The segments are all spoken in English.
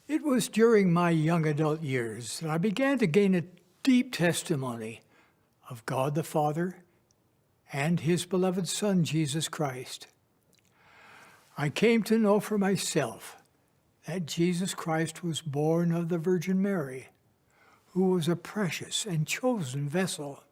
It was during my young adult years that I began to gain a deep testimony of God the Father and His beloved Son, Jesus Christ. I came to know for myself that Jesus Christ was born of the Virgin Mary, who was a precious and chosen vessel.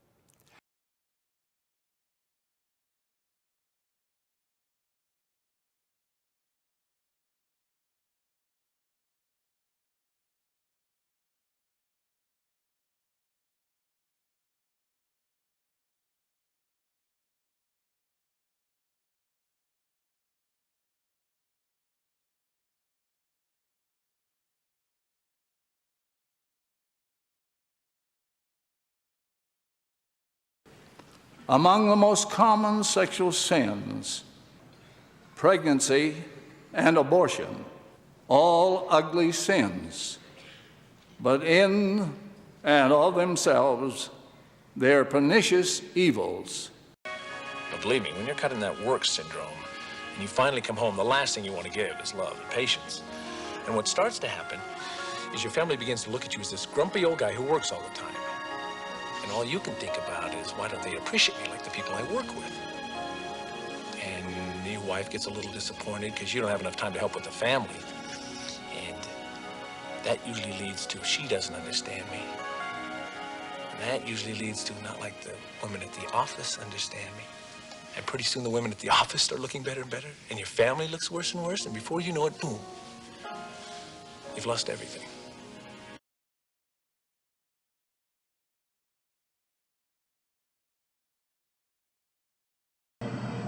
Among the most common sexual sins, pregnancy and abortion, all ugly sins, but in and of themselves, they are pernicious evils. But believe me, when you're caught in that work syndrome and you finally come home, the last thing you want to give is love and patience. And what starts to happen is your family begins to look at you as this grumpy old guy who works all the time. And all you can think about is, why don't they appreciate me like the people I work with? And your wife gets a little disappointed because you don't have enough time to help with the family. And that usually leads to, she doesn't understand me. And that usually leads to, not like the women at the office understand me. And pretty soon the women at the office start looking better and better. And your family looks worse and worse. And before you know it, boom, you've lost everything.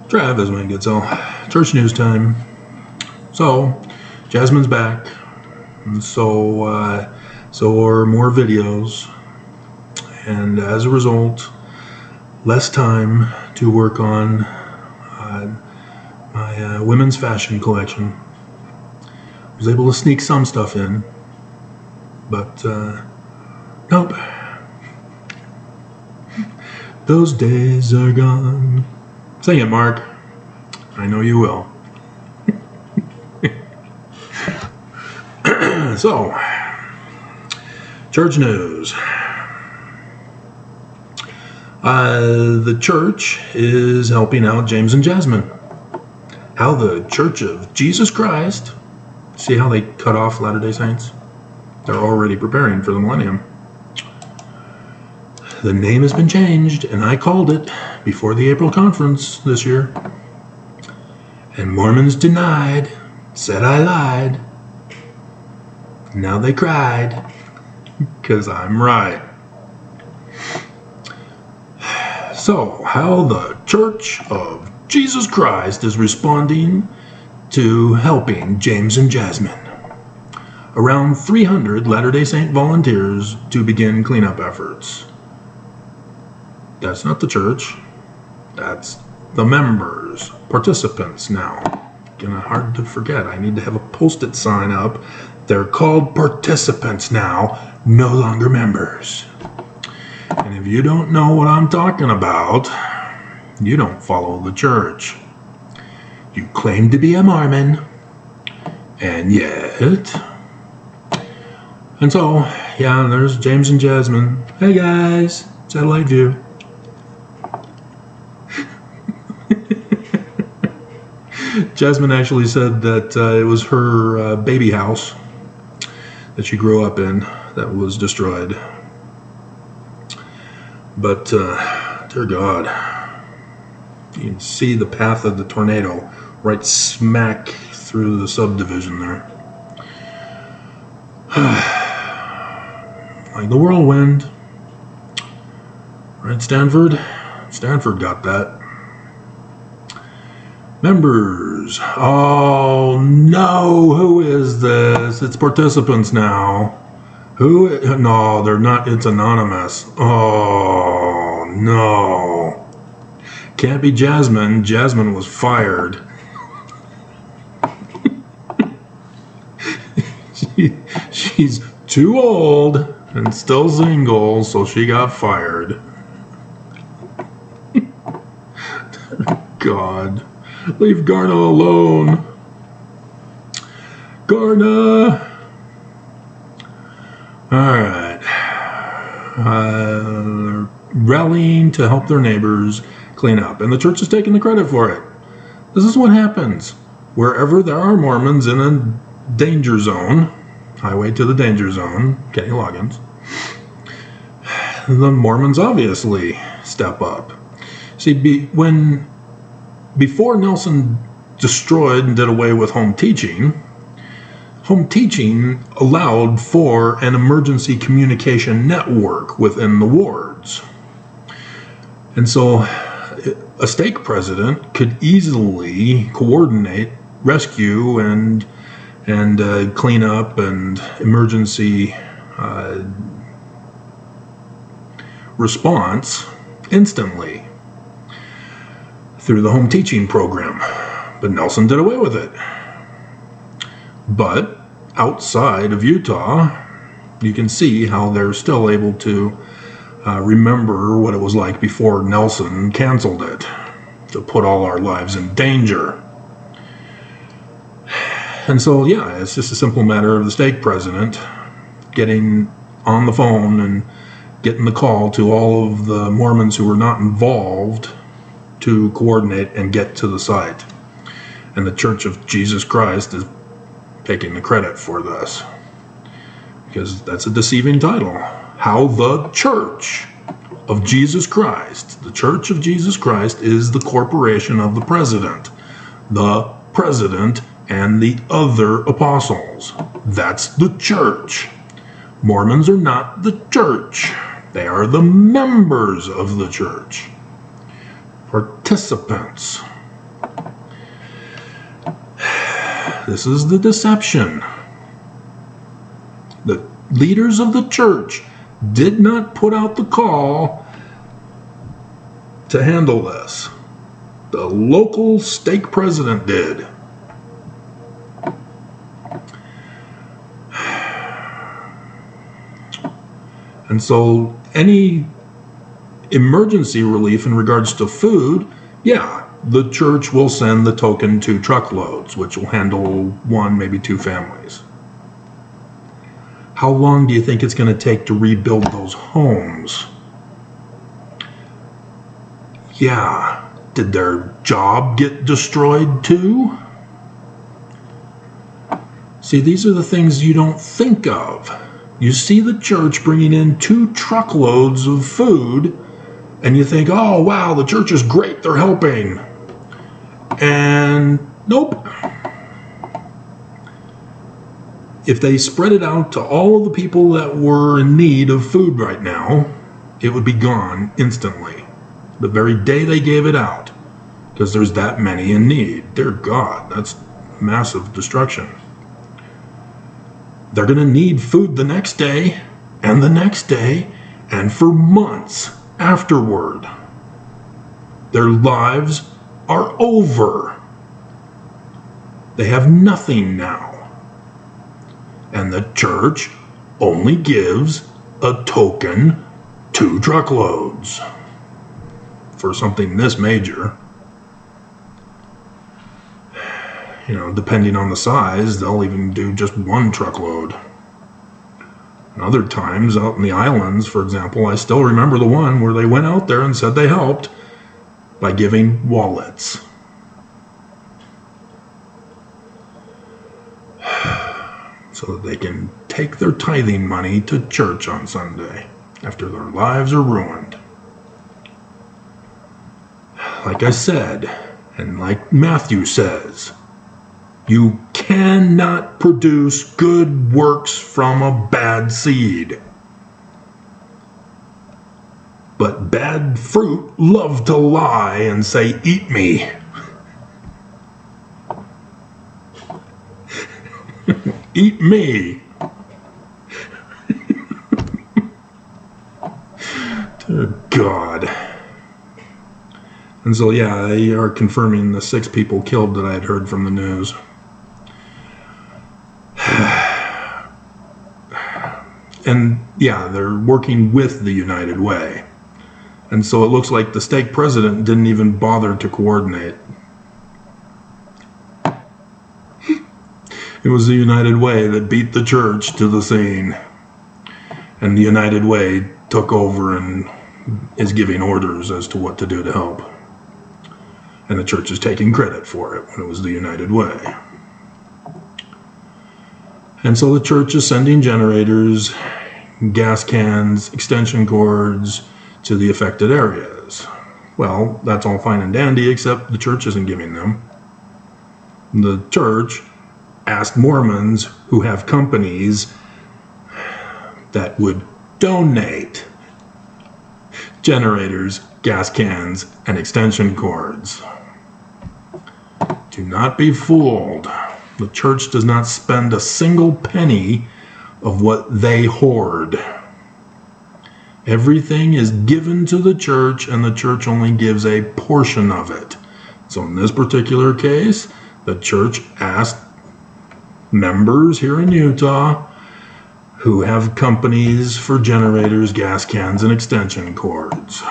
Travis when it gets all church news time. So, Jasmine's back, and so are more videos, and as a result, less time to work on my women's fashion collection. I was able to sneak some stuff in, but nope. Those days are gone. Sing it, Mark. I know you will. So, church news. The church is helping out James and Jasmine. How the Church of Jesus Christ, see how they cut off Latter-day Saints? They're already preparing for the millennium. The name has been changed, and I called it before the April conference this year. And Mormons denied, said I lied. Now they cried, because I'm right. So, how the Church of Jesus Christ is responding to helping James and Jasmine. Around 300 Latter-day Saint volunteers to begin cleanup efforts. That's not the church. That's the members, participants now. Kinda hard to forget. I need to have a post-it sign up. They're called participants now, no longer members. And if you don't know what I'm talking about, you don't follow the church. You claim to be a Mormon, and yet... And so, yeah, there's James and Jasmine. Hey guys, satellite view. Jasmine actually said that it was her baby house that she grew up in that was destroyed. But, dear God, you can see the path of the tornado right smack through the subdivision there. Like the whirlwind. Right, Stanford? Stanford got that. Members. Oh no, who is this? It's participants now. Who? No, they're not. It's anonymous. Oh no. Can't be Jasmine. Jasmine was fired. She's too old and still single, so she got fired. God. Leave Garna alone. Garna! rallying to help their neighbors clean up. And the church is taking the credit for it. This is what happens. Wherever there are Mormons in a danger zone, highway to the danger zone, Kenny Loggins, the Mormons obviously step up. See, before Nelson destroyed and did away with home teaching allowed for an emergency communication network within the wards. And so a stake president could easily coordinate rescue and clean up and emergency response instantly through the home teaching program. But Nelson did away with it. But outside of Utah, you can see how they're still able to remember what it was like before Nelson canceled it, to put all our lives in danger. And so, yeah, it's just a simple matter of the stake president getting on the phone and getting the call to all of the Mormons who were not involved to coordinate and get to the site. And the Church of Jesus Christ is taking the credit for this, because that's a deceiving title. How the Church of Jesus Christ, the Church of Jesus Christ is the corporation of the president and the other apostles. That's the church. Mormons are not the church. They are the members of the church. Participants. This is the deception. The leaders of the church did not put out the call to handle this. The local stake president did. And so any emergency relief in regards to food, yeah, the church will send the token 2 truckloads, which will handle 1, maybe 2 families. How long do you think it's going to take to rebuild those homes? Yeah, did their job get destroyed too? See, these are the things you don't think of. You see the church bringing in 2 truckloads of food, and you think, oh, wow, the church is great, they're helping. And nope. If they spread it out to all of the people that were in need of food right now, it would be gone instantly. The very day they gave it out, because there's that many in need. Dear God, that's massive destruction. They're going to need food the next day, and the next day, and for months afterward. Their lives are over. They have nothing now. And the church only gives a token 2 truckloads for something this major. You know, depending on the size, they'll even do just 1 truckload. And other times out in the islands, for example, I still remember the one where they went out there and said they helped by giving wallets. So that they can take their tithing money to church on Sunday after their lives are ruined. Like I said, and like Matthew says, you cannot produce good works from a bad seed. But bad fruit love to lie and say, eat me. Eat me. Dear God. And so, yeah, they are confirming the 6 people killed that I had heard from the news. And, yeah, they're working with the United Way. And so it looks like the stake president didn't even bother to coordinate. It was the United Way that beat the church to the scene. And the United Way took over and is giving orders as to what to do to help. And the church is taking credit for it when it was the United Way. And so the church is sending generators, gas cans, extension cords to the affected areas. Well, that's all fine and dandy, except the church isn't giving them. The church asked Mormons who have companies that would donate generators, gas cans, and extension cords. Do not be fooled. The church does not spend a single penny of what they hoard. Everything is given to the church, and the church only gives a portion of it. So in this particular case, the church asked members here in Utah who have companies for generators, gas cans, and extension cords.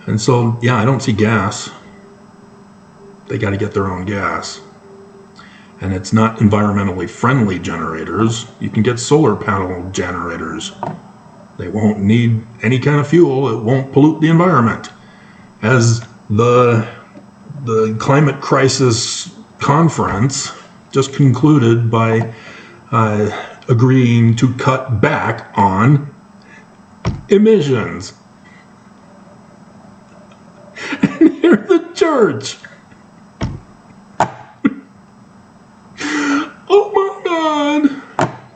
And so, yeah, I don't see gas. They got to get their own gas. And it's not environmentally friendly generators. You can get solar panel generators. They won't need any kind of fuel. It won't pollute the environment. As the climate crisis conference just concluded by agreeing to cut back on emissions. And here's the church. Oh my God.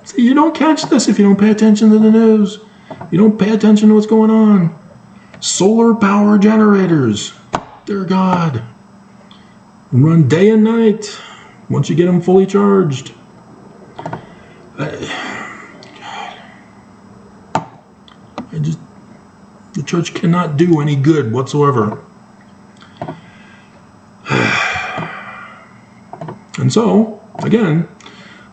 See, you don't catch this if you don't pay attention to the news. You don't pay attention to what's going on. Solar power generators. Dear God. Run day and night once you get them fully charged. The church cannot do any good whatsoever. And so, again,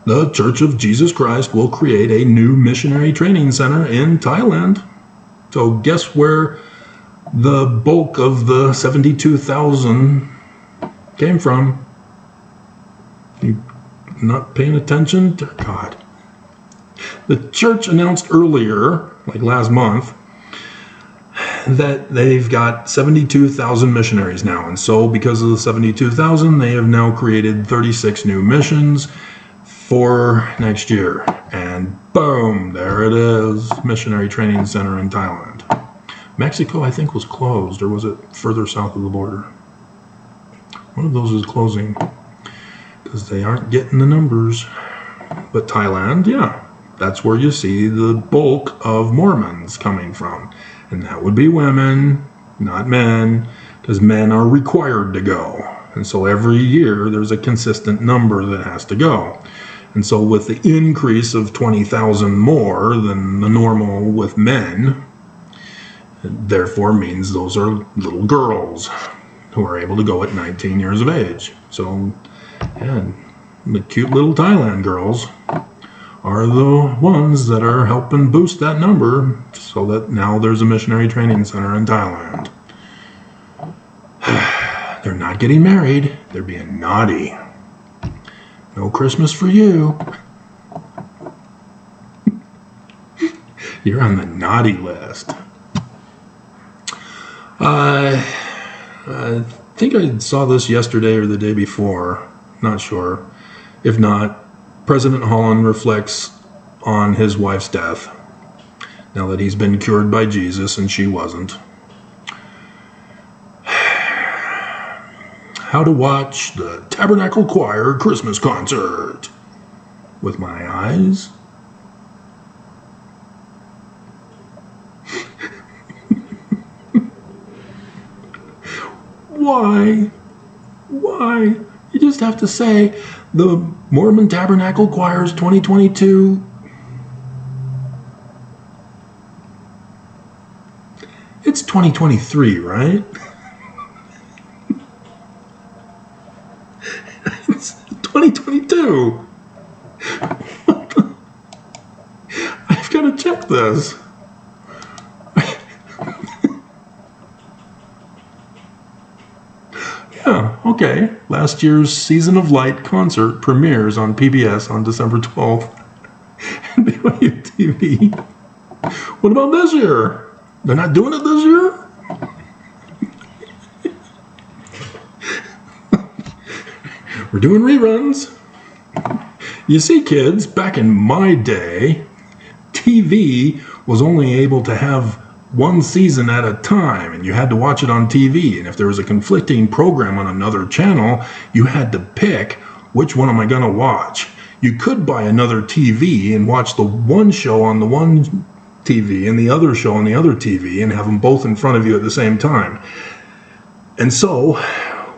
the Church of Jesus Christ will create a new missionary training center in Thailand. So guess where the bulk of the 72,000 came from? You not paying attention? Dear God. The church announced earlier, like last month, that they've got 72,000 missionaries now. And so because of the 72,000, they have now created 36 new missions for next year. And boom, there it is. Missionary Training Center in Thailand. Mexico, I think, was closed, or was it further south of the border? One of those is closing because they aren't getting the numbers. But Thailand, yeah, that's where you see the bulk of Mormons coming from. And that would be women, not men, because men are required to go. And so every year there's a consistent number that has to go. And so with the increase of 20,000 more than the normal with men, it therefore means those are little girls who are able to go at 19 years of age. So, yeah, the cute little Thailand girls are the ones that are helping boost that number so that now there's a missionary training center in Thailand. They're not getting married. They're being naughty. No Christmas for you. You're on the naughty list. I think I saw this yesterday or the day before. Not sure. If not, President Holland reflects on his wife's death, now that he's been cured by Jesus and she wasn't. How to watch the Tabernacle Choir Christmas concert with my eyes. Why? You just have to say the Mormon Tabernacle Choir's 2022. It's 2023, right? It's 2022. I've got to check this. Yeah, Okay, last year's Season of Light concert premieres on PBS on December 12th. And BYU TV. What about this year? They're not doing it this year? We're doing reruns. You see, kids, back in my day, TV was only able to have one season at a time, and you had to watch it on TV. And if there was a conflicting program on another channel, you had to pick, which one am I going to watch? You could buy another TV and watch the one show on the one TV and the other show on the other TV and have them both in front of you at the same time. And so,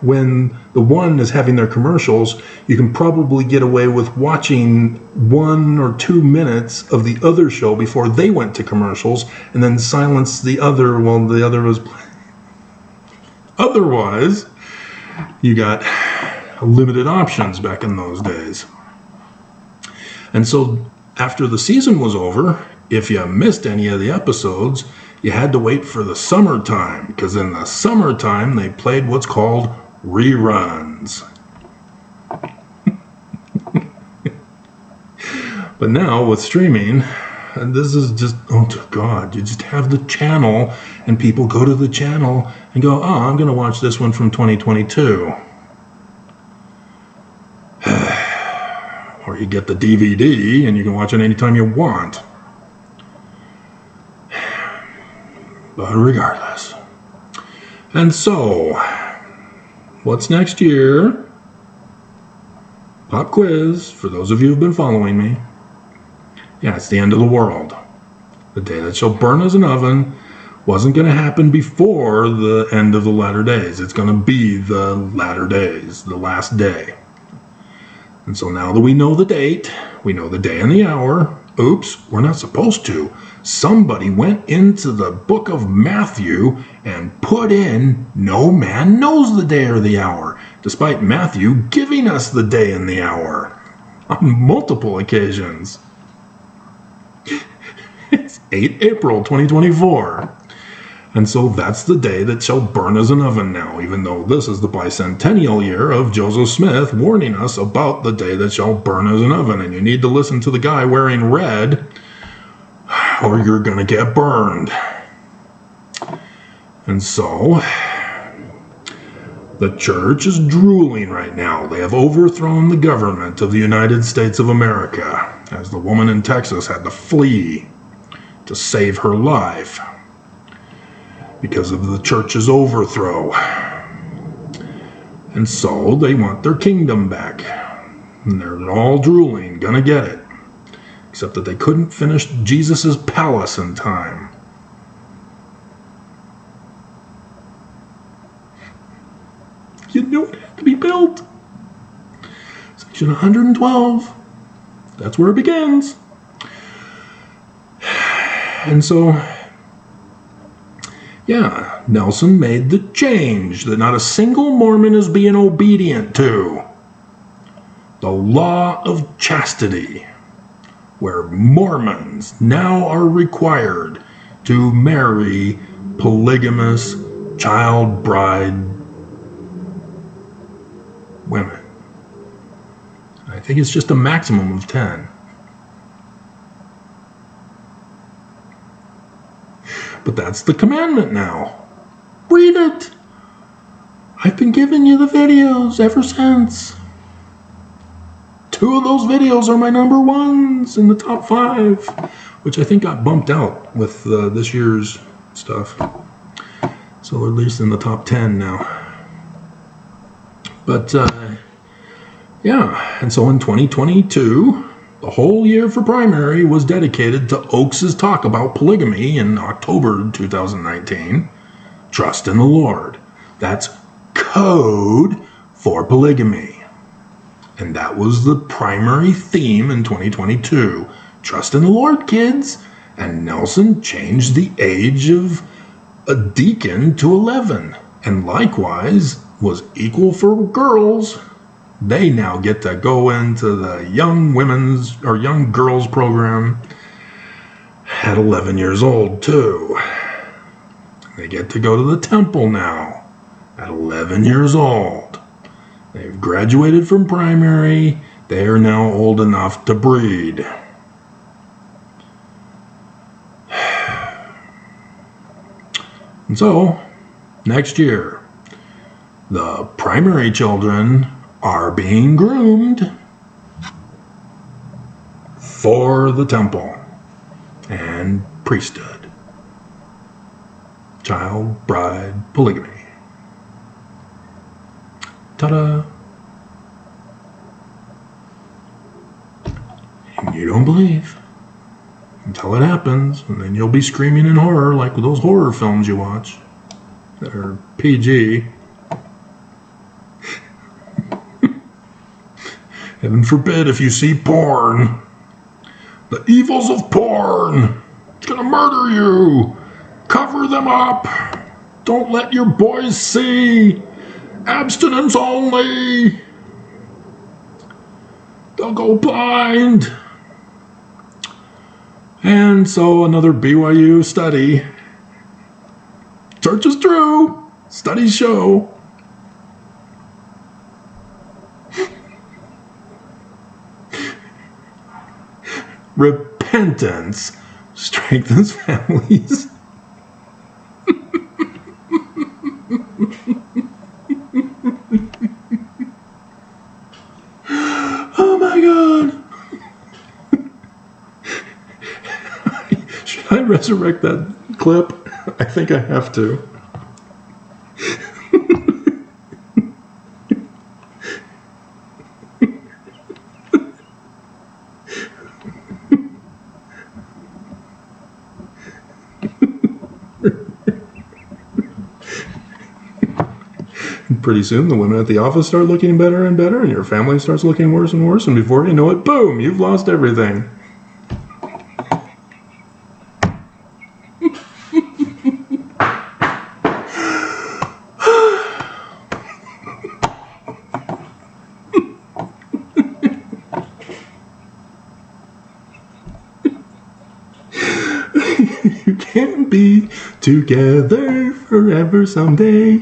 when the one is having their commercials, you can probably get away with watching 1 or 2 minutes of the other show before they went to commercials, and then silence the other while the other was playing. Otherwise, you got limited options back in those days. And so after the season was over, if you missed any of the episodes, you had to wait for the summertime, because in the summertime they played what's called reruns. But now with streaming, and this is just, oh God, you just have the channel and people go to the channel and go, oh, I'm going to watch this one from 2022. Or you get the DVD and you can watch it anytime you want. But regardless. And so, what's next year? Pop quiz, for those of you who've been following me. Yeah, it's the end of the world. The day that shall burn as an oven wasn't going to happen before the end of the latter days. It's going to be the latter days, the last day. And so now that we know the date, we know the day and the hour. Oops, we're not supposed to. Somebody went into the book of Matthew and put in, no man knows the day or the hour, despite Matthew giving us the day and the hour on multiple occasions. It's 8 April 2024. And so that's the day that shall burn as an oven now, even though this is the bicentennial year of Joseph Smith warning us about the day that shall burn as an oven. And you need to listen to the guy wearing red, or you're going to get burned. And so, the church is drooling right now. They have overthrown the government of the United States of America, as the woman in Texas had to flee to save her life because of the church's overthrow. And so they want their kingdom back. And they're all drooling, gonna get it. Except that they couldn't finish Jesus' palace in time. You knew it had to be built. Section 112. That's where it begins. And so, yeah, Nelson made the change that not a single Mormon is being obedient to. The law of chastity, where Mormons now are required to marry polygamous child bride women. I think it's just a maximum of 10. But that's the commandment now. Read it. I've been giving you the videos ever since. 2 of those videos are my number ones in the top 5, which I think got bumped out with this year's stuff. So they're at least in the top 10 now. But, yeah, and so in 2022, the whole year for primary was dedicated to Oakes' talk about polygamy in October 2019. Trust in the Lord. That's code for polygamy. And that was the primary theme in 2022. Trust in the Lord, kids. And Nelson changed the age of a deacon to 11. And likewise was equal for girls. They now get to go into the young women's or young girls program at 11 years old too. They get to go to the temple now at 11 years old. They've graduated from primary. They are now old enough to breed. And so, next year, the primary children are being groomed for the temple and priesthood. Child, bride, polygamy. Ta-da! And you don't believe until it happens, and then you'll be screaming in horror like those horror films you watch that are PG. Heaven forbid if you see porn. The evils of porn. It's gonna murder you. Cover them up. Don't let your boys see. Abstinence only. They'll go blind. And so another BYU study. Church is true. Studies show. Repentance strengthens families. Oh my God. Should I resurrect that clip? I think I have to. Pretty soon the women at the office start looking better and better, and your family starts looking worse and worse, and before you know it, boom, you've lost everything. You can't be together forever someday.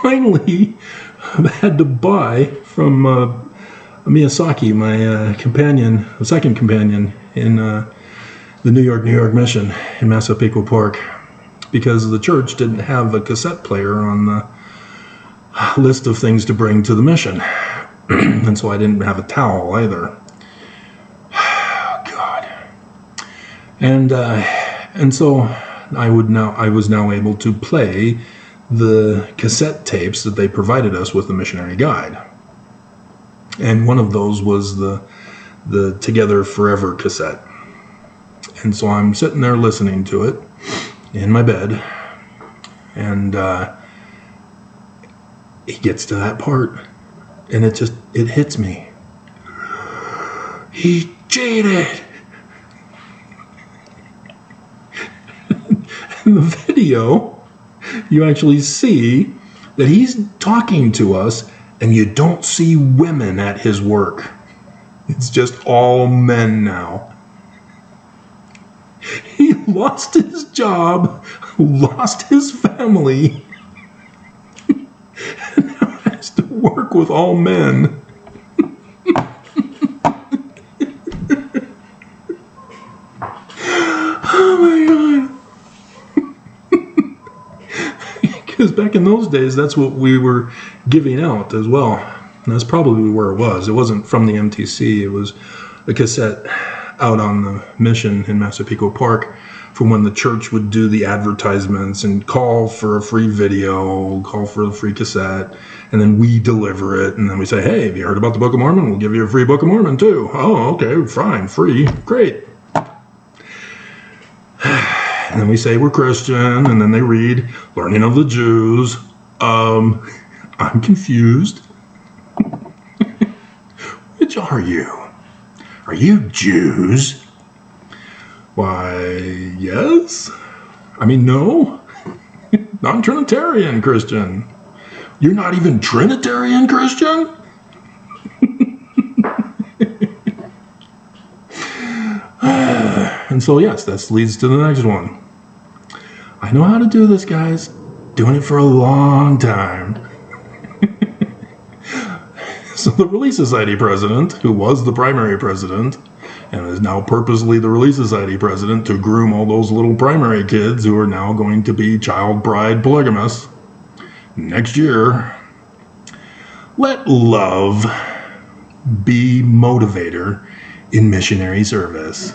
Finally, I had to buy from Miyazaki, my companion, the second companion in the New York mission in Massapequa Park, because the church didn't have a cassette player on the list of things to bring to the mission. And so I didn't have a towel either. God. And so I was now able to play the cassette tapes that they provided us with the missionary guide. And one of those was the Together Forever cassette. And so I'm sitting there listening to it in my bed, and he gets to that part, and it hits me. He cheated. In the video, you actually see that he's talking to us, and you don't see women at his work. It's just all men now. He lost his job, lost his family, and now has to work with all men. Oh my God. Because back in those days, that's what we were giving out as well. And that's probably where it was. It wasn't from the MTC. It was a cassette out on the mission in Massapequa Park from when the church would do the advertisements and call for a free video, call for a free cassette, and then we deliver it, and then we say, hey, have you heard about the Book of Mormon? We'll give you a free Book of Mormon too. Oh, okay, fine, free, great. And then we say we're Christian, and then they read Learning of the Jews. I'm confused. Which are you? Are you Jews? Why, yes. I mean, no. Non-Trinitarian Christian. You're not even Trinitarian Christian? And so, yes, this leads to the next one. I know how to do this, guys. Doing it for a long time. So the Relief Society president, who was the primary president, and is now purposely the Relief Society president to groom all those little primary kids who are now going to be child bride polygamists next year. Let love be motivator in missionary service.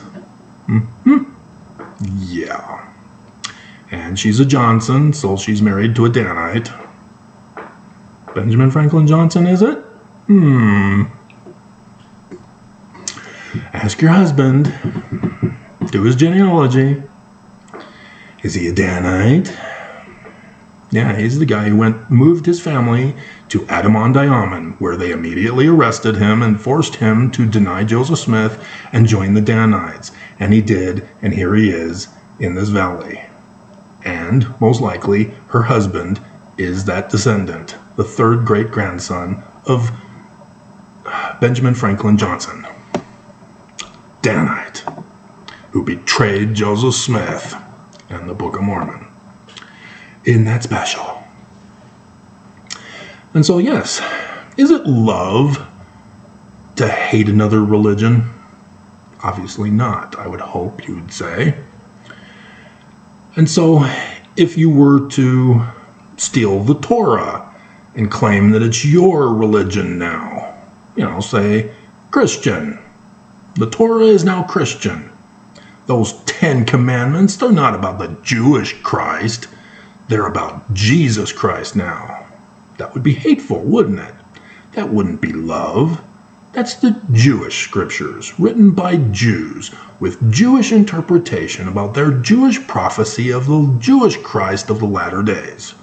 Yeah. And she's a Johnson, so she's married to a Danite. Benjamin Franklin Johnson, is it? Ask your husband. Do his genealogy. Is he a Danite? Yeah, he's the guy who moved his family to Adamon-Diamond, where they immediately arrested him and forced him to deny Joseph Smith and join the Danites. And he did, and here he is in this valley. And, most likely, her husband is that descendant, the third great-grandson of Benjamin Franklin Johnson, Danite, who betrayed Joseph Smith and the Book of Mormon. Isn't that special? And so, yes, is it love to hate another religion? Obviously not, I would hope you'd say. And so, if you were to steal the Torah and claim that it's your religion now, say Christian. The Torah is now Christian. Those 10 commandments, they're not about the Jewish Christ. They're about Jesus Christ now. That would be hateful, wouldn't it? That wouldn't be love. That's the Jewish scriptures, written by Jews, with Jewish interpretation about their Jewish prophecy of the Jewish Christ of the latter days.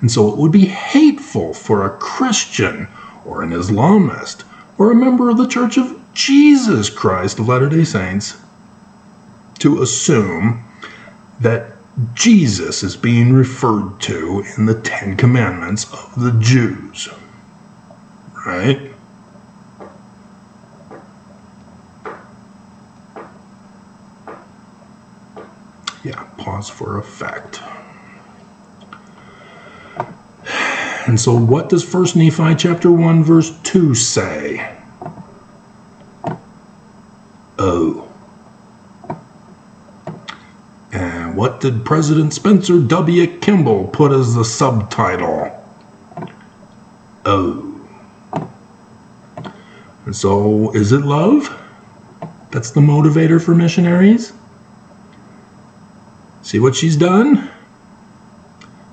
And so it would be hateful for a Christian or an Islamist or a member of the Church of Jesus Christ of Latter-day Saints to assume that Jesus is being referred to in the 10 Commandments of the Jews. Right? Yeah, pause for effect. And so what does 1 Nephi chapter 1 verse 2 say? Oh. And what did President Spencer W. Kimball put as the subtitle? Oh. And so is it love? That's the motivator for missionaries? See what she's done?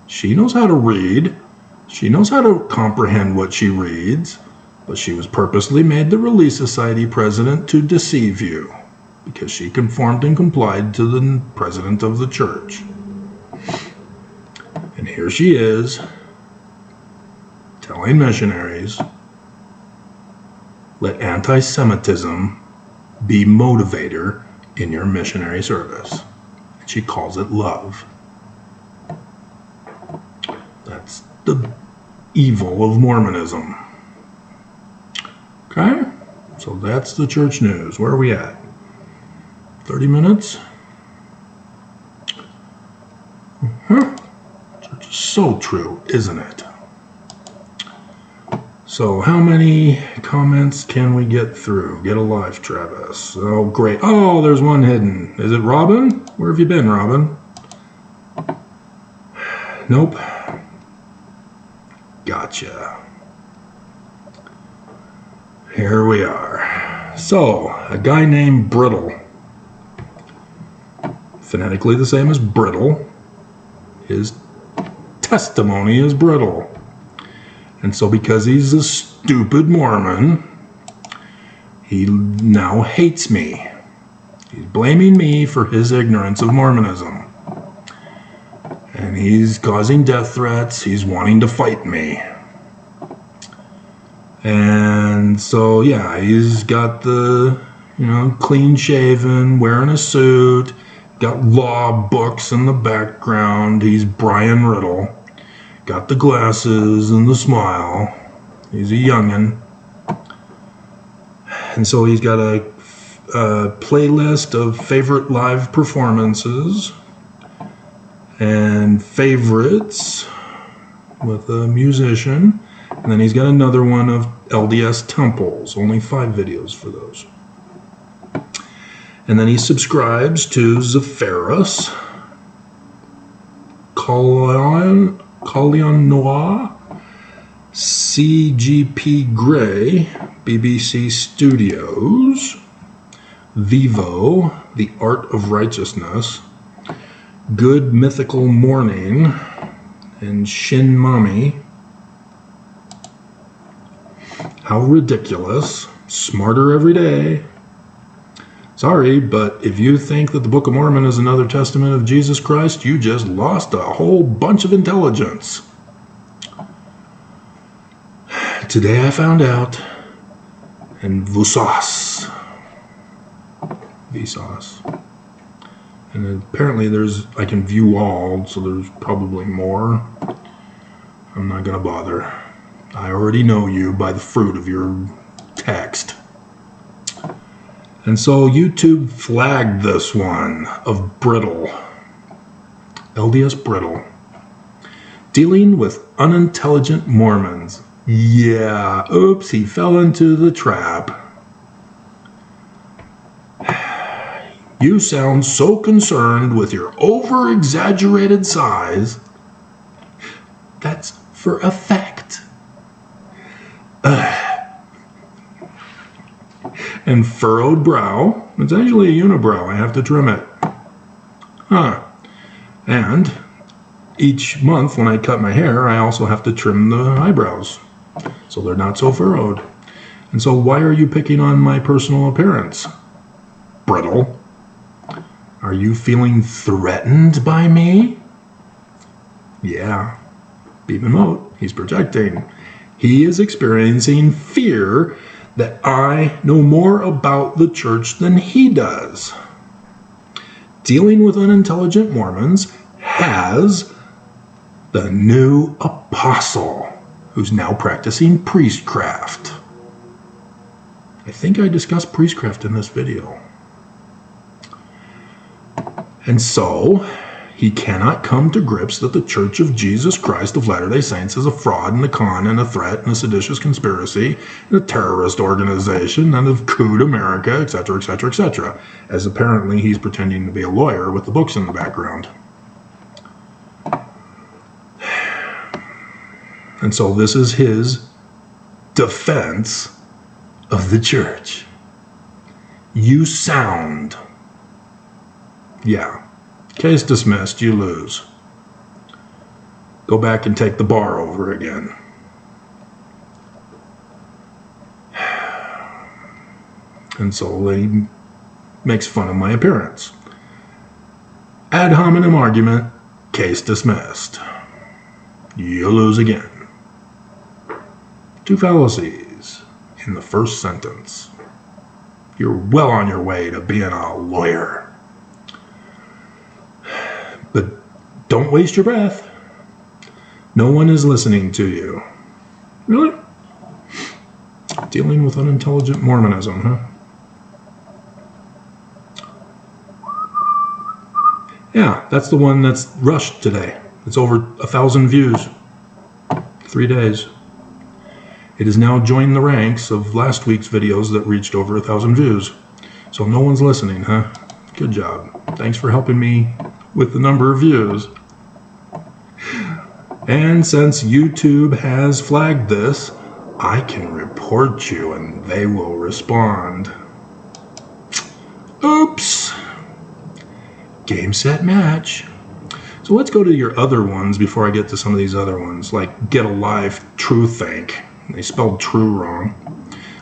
She knows how to read. She knows how to comprehend what she reads, but she was purposely made the Relief Society president to deceive you, because she conformed and complied to the president of the church. And here she is, telling missionaries, let anti-Semitism be motivator in your missionary service. She calls it love. That's the evil of Mormonism. Okay? So that's the church news. Where are we at? 30 minutes? Church is so true, isn't it? So how many comments can we get through? Get alive, Travis. Oh, great. Oh, there's one hidden. Is it Robin? Where have you been, Robin? Nope. Gotcha. Here we are. So, a guy named Brittle. Phonetically the same as brittle. His testimony is brittle. And so because he's a stupid Mormon, he now hates me. He's blaming me for his ignorance of Mormonism. And he's causing death threats. He's wanting to fight me. And so, yeah, he's got the, clean shaven, wearing a suit, got law books in the background. He's Brian Riddle. Got the glasses and the smile. He's a youngin'. And so he's got a a playlist of favorite live performances and favorites with a musician. And then he's got another one of LDS temples, only 5 videos for those. And then he subscribes to Zephyrus, Collion Noir, CGP Grey, BBC Studios, Vivo, The Art of Righteousness, Good Mythical Morning, and Shin Mami. How ridiculous. Smarter every day. Sorry, but if you think that the Book of Mormon is another testament of Jesus Christ, you just lost a whole bunch of intelligence. Today I found out, and Vsauce. And apparently I can view all, so there's probably more. I'm not gonna bother. I already know you by the fruit of your text. And so YouTube flagged this one of Brittle, LDS Brittle, dealing with unintelligent Mormons. Yeah, oops, he fell into the trap. You sound so concerned with your over-exaggerated size. That's for effect. And furrowed brow. It's actually a unibrow. I have to trim it. And each month when I cut my hair, I also have to trim the eyebrows so they're not so furrowed. And so why are you picking on my personal appearance? Brittle. Are you feeling threatened by me? Yeah. Beam him out. He's projecting. He is experiencing fear that I know more about the church than he does. Dealing with unintelligent Mormons has the new apostle who's now practicing priestcraft. I think I discussed priestcraft in this video. And so, he cannot come to grips that the Church of Jesus Christ of Latter-day Saints is a fraud and a con and a threat and a seditious conspiracy and a terrorist organization and a coup d'America, etc., etc., etc., as apparently he's pretending to be a lawyer with the books in the background. And so this is his defense of the church. You sound. Yeah. Case dismissed, you lose. Go back and take the bar over again. And so he makes fun of my appearance. Ad hominem argument, case dismissed. You lose again. 2 fallacies in the first sentence. You're well on your way to being a lawyer. But don't waste your breath. No one is listening to you. Really? Dealing with unintelligent Mormonism, huh? Yeah, that's the one that's rushed today. It's over 1,000 views. 3 days. It has now joined the ranks of last week's videos that reached over 1,000 views. So no one's listening, huh? Good job. Thanks for helping me with the number of views. And since YouTube has flagged this, I can report you and they will respond. Oops. Game, set, match. So let's go to your other ones before I get to some of these other ones, like Get a Life, True Think. They spelled true wrong.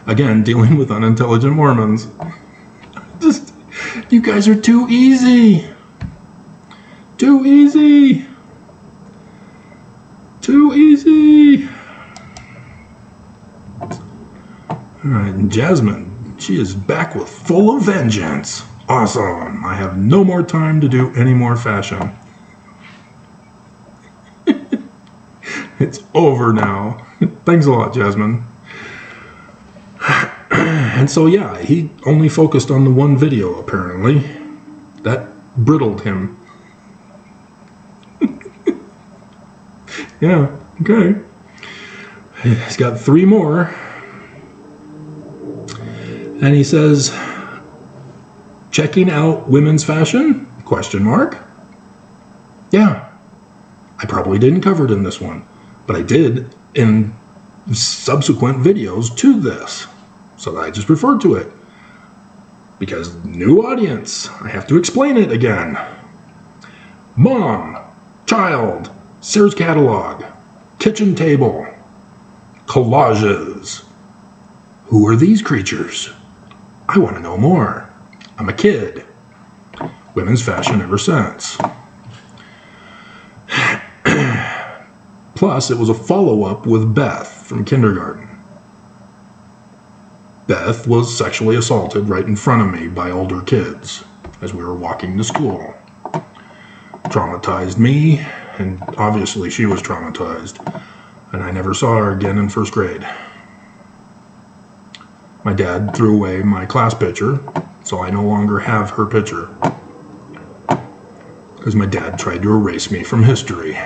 Again, dealing with unintelligent Mormons. Just, you guys are too easy. Too easy. Too easy. Alright, and Jasmine, she is back with full of vengeance. Awesome. I have no more time to do any more fashion. It's over now. Thanks a lot, Jasmine. And so, yeah, he only focused on the one video, apparently. That brittled him. Yeah, okay. He's got 3 more. And he says, checking out women's fashion? Question mark. Yeah, I probably didn't cover it in this one, but I did in subsequent videos to this. So I just referred to it. Because new audience, I have to explain it again. Mom, child, Sears catalog, kitchen table, collages. Who are these creatures? I want to know more. I'm a kid. Women's fashion ever since. Plus, it was a follow-up with Beth from kindergarten. Beth was sexually assaulted right in front of me by older kids as we were walking to school. Traumatized me, and obviously she was traumatized, and I never saw her again in 1st grade. My dad threw away my class picture, so I no longer have her picture. Because my dad tried to erase me from history.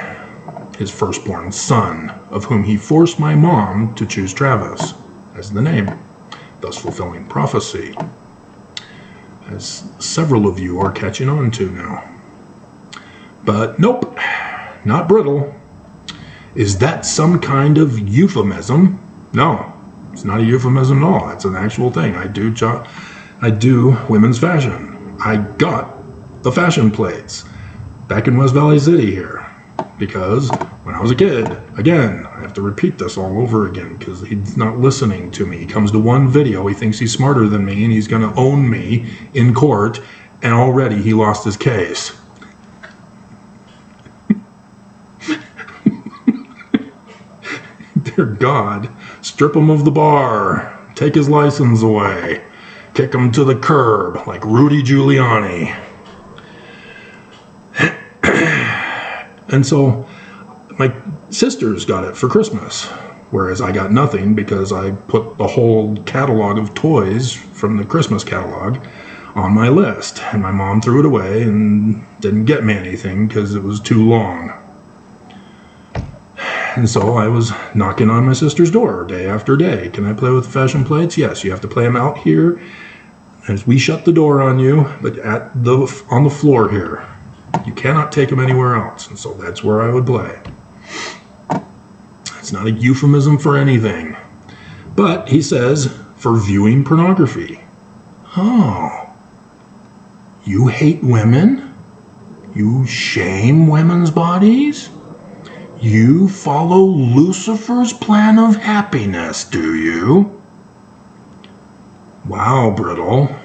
His firstborn son, of whom he forced my mom to choose Travis as the name, thus fulfilling prophecy, as several of you are catching on to now. But nope, not brittle. Is that some kind of euphemism? No, it's not a euphemism at all. It's an actual thing. I do women's fashion. I got the fashion plates back in West Valley City here because when I was a kid, again, I have to repeat this all over again because he's not listening to me. He comes to one video, he thinks he's smarter than me, and he's going to own me in court, and already he lost his case. Dear God, strip him of the bar, take his license away, kick him to the curb like Rudy Giuliani. And so my sisters got it for Christmas, whereas I got nothing because I put the whole catalog of toys from the Christmas catalog on my list. And my mom threw it away and didn't get me anything because it was too long. And so I was knocking on my sister's door day after day. Can I play with fashion plates? Yes, you have to play them out here as we shut the door on you, but on the floor here. You cannot take them anywhere else. And so that's where I would play. It's not a euphemism for anything. But he says, for viewing pornography. Oh. You hate women? You shame women's bodies? You follow Lucifer's plan of happiness, do you? Wow, Brittle.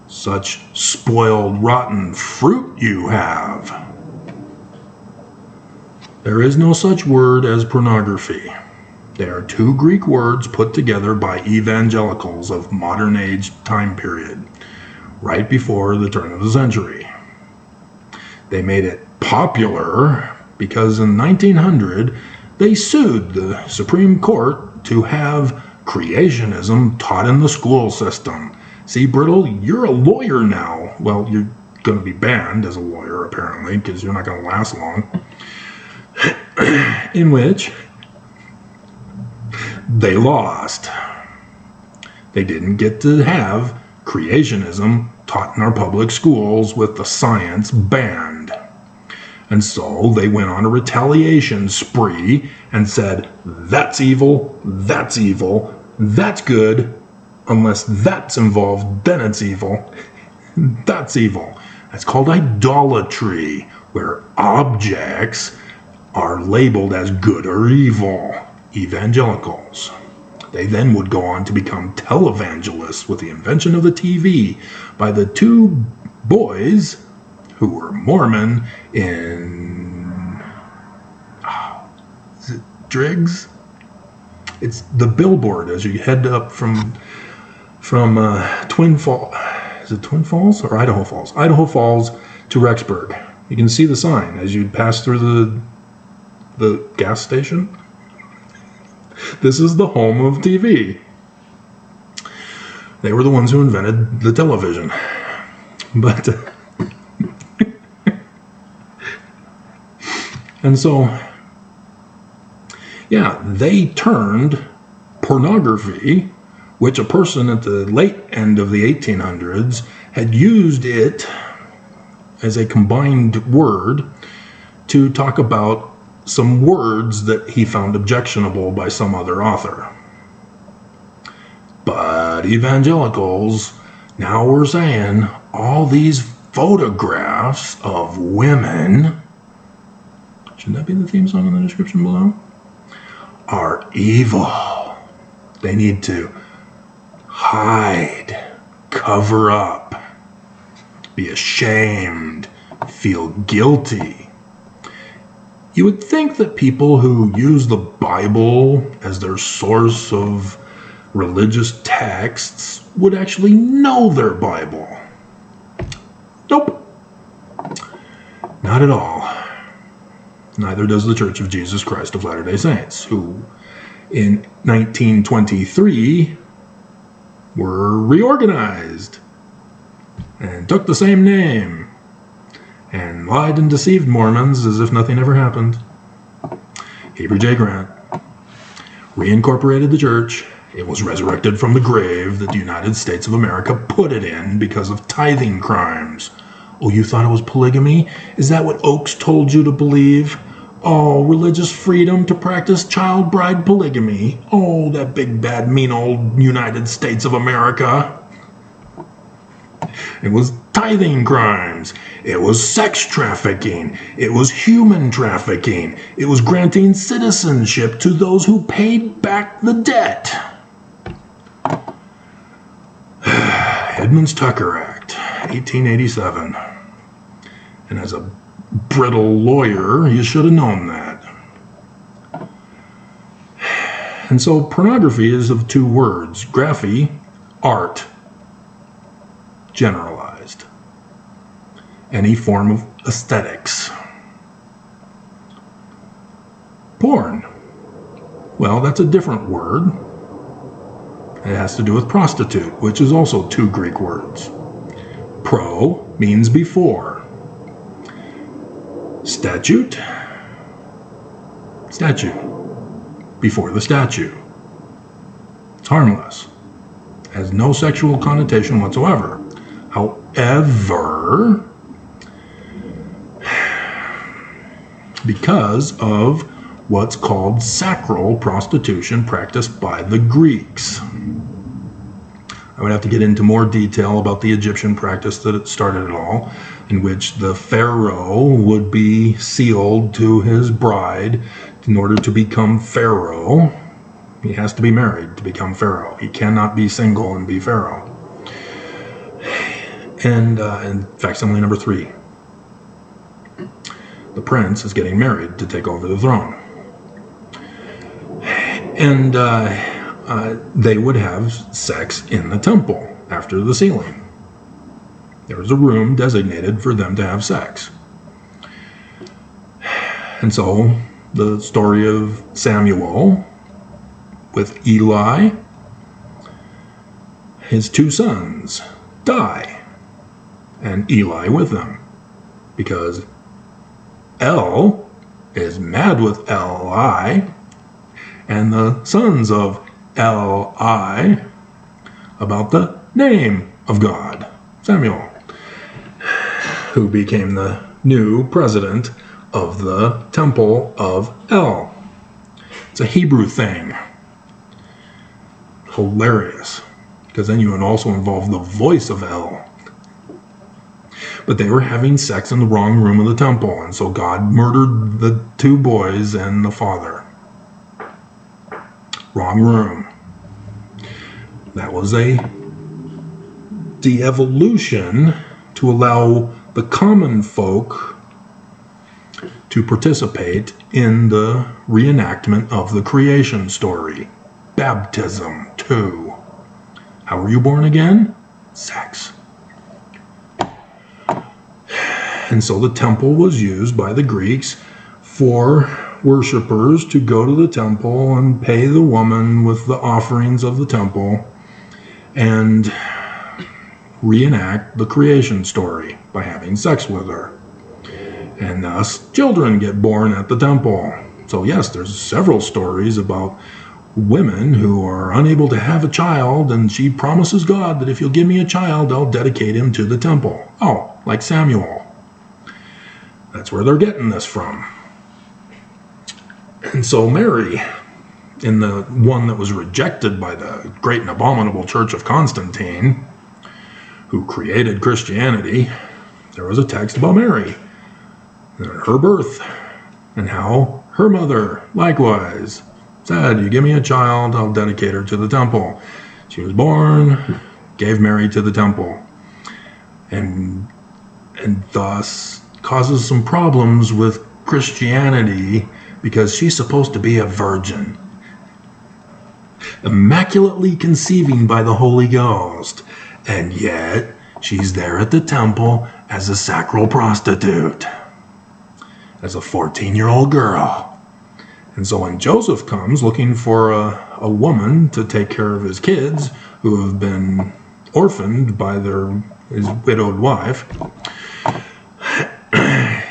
Such spoiled, rotten fruit you have. There is no such word as pornography. They are 2 Greek words put together by evangelicals of modern age time period, right before the turn of the century. They made it popular because in 1900 they sued the Supreme Court to have creationism taught in the school system. See, Brittle, you're a lawyer now. Well, you're going to be banned as a lawyer, apparently, because you're not going to last long. In which they lost. They didn't get to have creationism taught in our public schools with the science banned. And so they went on a retaliation spree and said, that's evil, that's good, unless that's involved, then it's evil. That's evil. That's called idolatry, where objects are labeled as good or evil. Evangelicals. They then would go on to become televangelists with the invention of the TV by the 2 boys who were Mormon in is it Driggs? It's the billboard as you head up from Twin Falls. Is it Twin Falls or Idaho Falls? Idaho Falls to Rexburg. You can see the sign as you pass through the gas station. This is the home of TV. They were the ones who invented the television. But, and so, yeah, they turned pornography, which a person at the late end of the 1800s had used it as a combined word to talk about some words that he found objectionable by some other author. But evangelicals now were saying all these photographs of women, shouldn't that be the theme song in the description below, are evil. They need to hide, cover up, be ashamed, feel guilty. You would think that people who use the Bible as their source of religious texts would actually know their Bible. Nope. Not at all. Neither does the Church of Jesus Christ of Latter-day Saints, who in 1923 were reorganized and took the same name and lied and deceived Mormons as if nothing ever happened. Heber J. Grant reincorporated the church. It was resurrected from the grave that the United States of America put it in because of tithing crimes. Oh, you thought it was polygamy? Is that what Oakes told you to believe? Oh, religious freedom to practice child bride polygamy. Oh, that big bad mean old United States of America. It was tithing crimes. It was sex trafficking. It was human trafficking. It was granting citizenship to those who paid back the debt. Edmunds-Tucker Act, 1887. And as a brittle lawyer, you should have known that. And so pornography is of two words. Graphy, art, generalized. Any form of aesthetics. Porn. Well, that's a different word. It has to do with prostitute, which is also two Greek words. Pro means before. Statute. Statue. Before the statue. It's harmless. Has no sexual connotation whatsoever. However, because of what's called sacral prostitution practiced by the Greeks. I would have to get into more detail about the Egyptian practice that it started it all, in which the pharaoh would be sealed to his bride in order to become pharaoh. He has to be married to become pharaoh. He cannot be single and be pharaoh. And in facsimile number 3, the prince is getting married to take over the throne. And they would have sex in the temple after the sealing. There was a room designated for them to have sex. And so the story of Samuel with Eli, his 2 sons die, and Eli with them, because El is mad with Eli, and the sons of Eli about the name of God, Samuel, who became the new president of the temple of El. It's a Hebrew thing. Hilarious, because then you would also involve the voice of El. But they were having sex in the wrong room of the temple, and so God murdered the 2 boys and the father. Wrong room. That was the evolution to allow the common folk to participate in the reenactment of the creation story. Baptism, too. How were you born again? Sex. And so the temple was used by the Greeks for worshipers to go to the temple and pay the woman with the offerings of the temple and reenact the creation story by having sex with her. And thus, children get born at the temple. So yes, there's several stories about women who are unable to have a child, and she promises God that if you'll give me a child, I'll dedicate him to the temple. Oh, like Samuel. That's where they're getting this from. And so Mary, in the one that was rejected by the great and abominable Church of Constantine, who created Christianity, there was a text about Mary, and her birth, and how her mother, likewise, said, you give me a child, I'll dedicate her to the temple. She was born, gave Mary to the temple, and thus causes some problems with Christianity because she's supposed to be a virgin, immaculately conceiving by the Holy Ghost, and yet she's there at the temple as a sacral prostitute, as a 14-year-old girl. And so when Joseph comes looking for a woman to take care of his kids who have been orphaned by his widowed wife,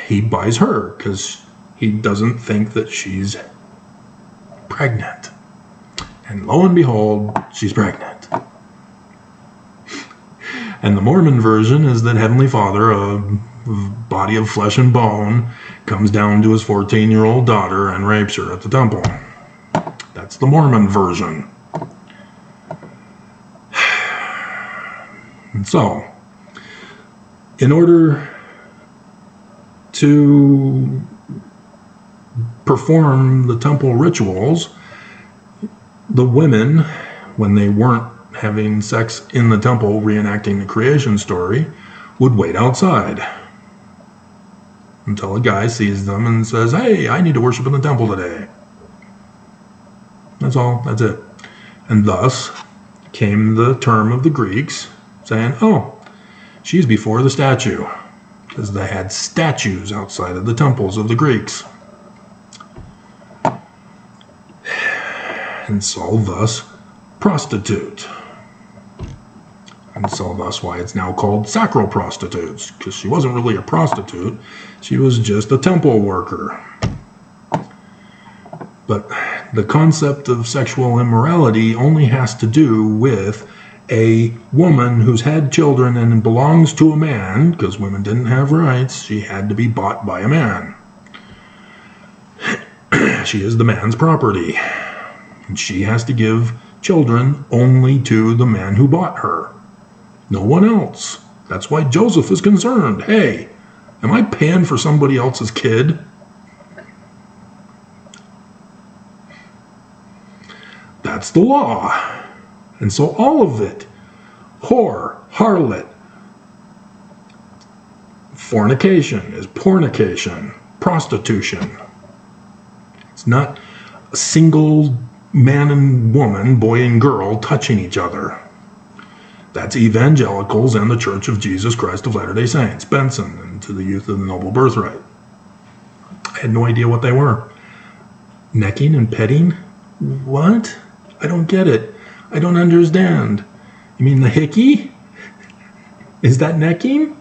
he buys her because he doesn't think that she's pregnant. And lo and behold, she's pregnant. And the Mormon version is that Heavenly Father, a body of flesh and bone, comes down to his 14-year-old daughter and rapes her at the temple. That's the Mormon version. And so, in order to perform the temple rituals, the women, when they weren't having sex in the temple reenacting the creation story, would wait outside until a guy sees them and says, hey, I need to worship in the temple today. That's all. That's it. And thus came the term of the Greeks saying, oh, she's before the statue, because they had statues outside of the temples of the Greeks. And so thus prostitute. And so thus why it's now called sacral prostitutes, because she wasn't really a prostitute, she was just a temple worker. But the concept of sexual immorality only has to do with a woman who's had children and belongs to a man, because women didn't have rights, she had to be bought by a man. She is the man's property, and she has to give children only to the man who bought her. No one else. That's why Joseph is concerned. Hey, am I paying for somebody else's kid? That's the law. And so all of it, whore, harlot, fornication is pornication, prostitution. It's not a single man and woman, boy and girl, touching each other. That's evangelicals and the Church of Jesus Christ of Latter-day Saints, Benson, and to the youth of the Noble Birthright. I had no idea what they were. Necking and petting? What? I don't get it. I don't understand. You mean the hickey? Is that necking?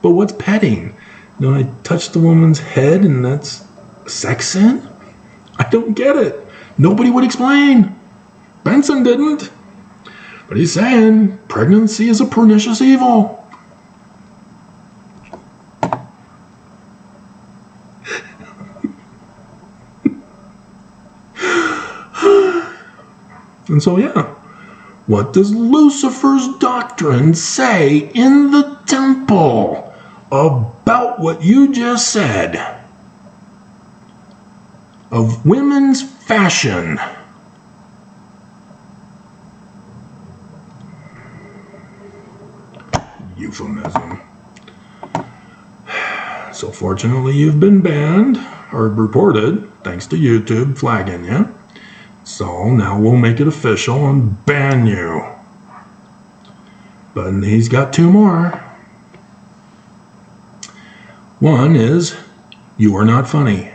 But what's petting? No, I touch the woman's head and that's a sex sin? I don't get it. Nobody would explain. Benson didn't. But he's saying pregnancy is a pernicious evil. And so, yeah, what does Lucifer's doctrine say in the temple about what you just said of women's fashion? Euphemism. So fortunately you've been banned or reported thanks to YouTube flagging you. So now we'll make it official and ban you. But he's got two more. One is you are not funny.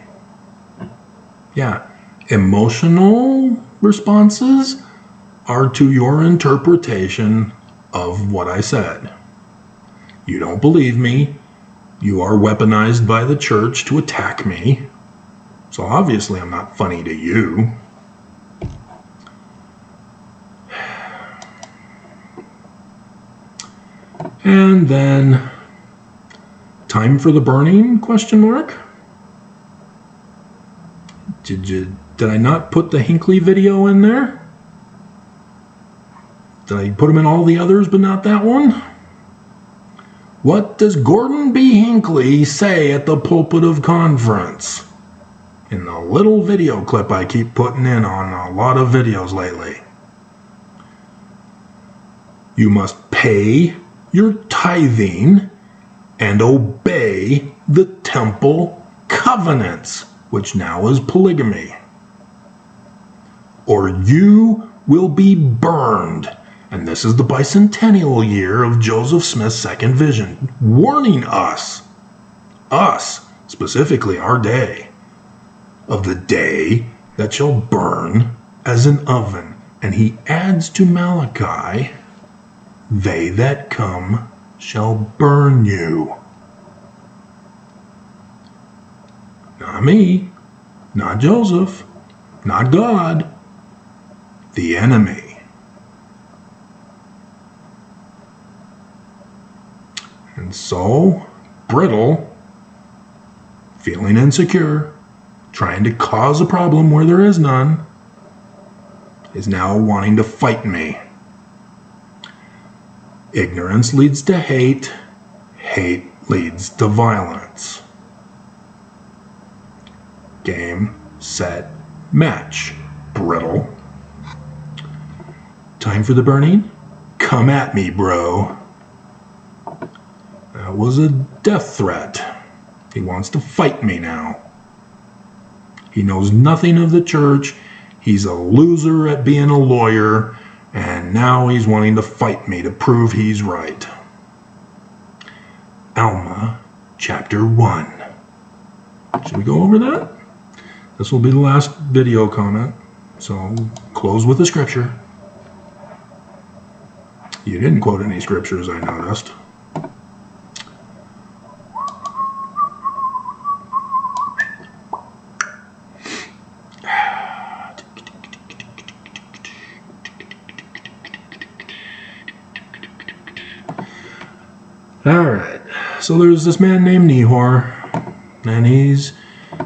Yeah, emotional responses are to your interpretation of what I said. You don't believe me. You are weaponized by the church to attack me. So obviously I'm not funny to you. And then, time for the burning, question mark? Did I not put the Hinckley video in there? Did I put them in all the others but not that one? What does Gordon B. Hinckley say at the pulpit of conference? In the little video clip I keep putting in on a lot of videos lately. You must pay your tithing and obey the temple covenants, which now is polygamy, or you will be burned. And this is the bicentennial year of Joseph Smith's second vision, warning us, specifically our day, of the day that shall burn as an oven. And he adds to Malachi, they that come shall burn you. Not me, not Joseph, not God, the enemy. And so, Brittle, feeling insecure, trying to cause a problem where there is none, is now wanting to fight me. Ignorance leads to hate, hate leads to violence. Game, set, match, Brittle. Time for the burning? Come at me, bro. That was a death threat. He wants to fight me now. He knows nothing of the church. He's a loser at being a lawyer, and now he's wanting to fight me to prove he's right. Alma, chapter 1. Should we go over that? This will be the last video comment, so close with the scripture. You didn't quote any scriptures, I noticed. Alright, so there's this man named Nehor, and he's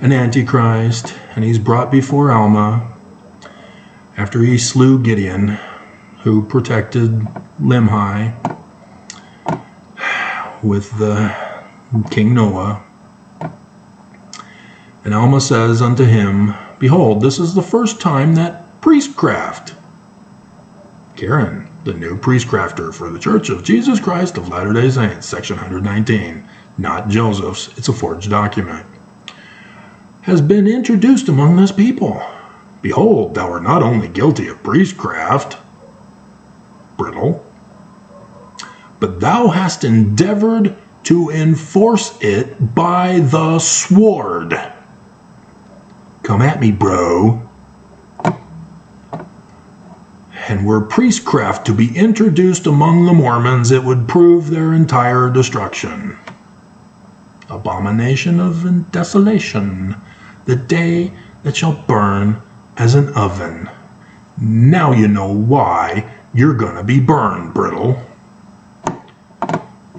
an antichrist, and he's brought before Alma after he slew Gideon, who protected Limhi with the King Noah. And Alma says unto him, behold, this is the first time that priestcraft, Karen, the new priestcrafter for the Church of Jesus Christ of Latter-day Saints, section 119, not Joseph's, it's a forged document, has been introduced among this people. Behold, thou art not only guilty of priestcraft, Brittle, but thou hast endeavored to enforce it by the sword. Come at me, bro. And were priestcraft to be introduced among the Mormons, it would prove their entire destruction. Abomination of desolation, the day that shall burn as an oven. Now you know why you're gonna be burned, Brittle.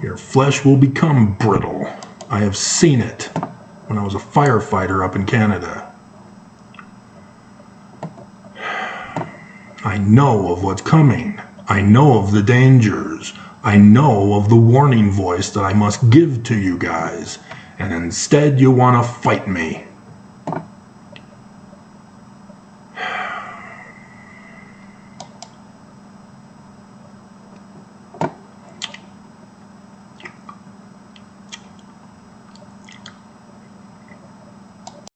Your flesh will become brittle. I have seen it when I was a firefighter up in Canada. I know of what's coming. I know of the dangers. I know of the warning voice that I must give to you guys. And instead you want to fight me.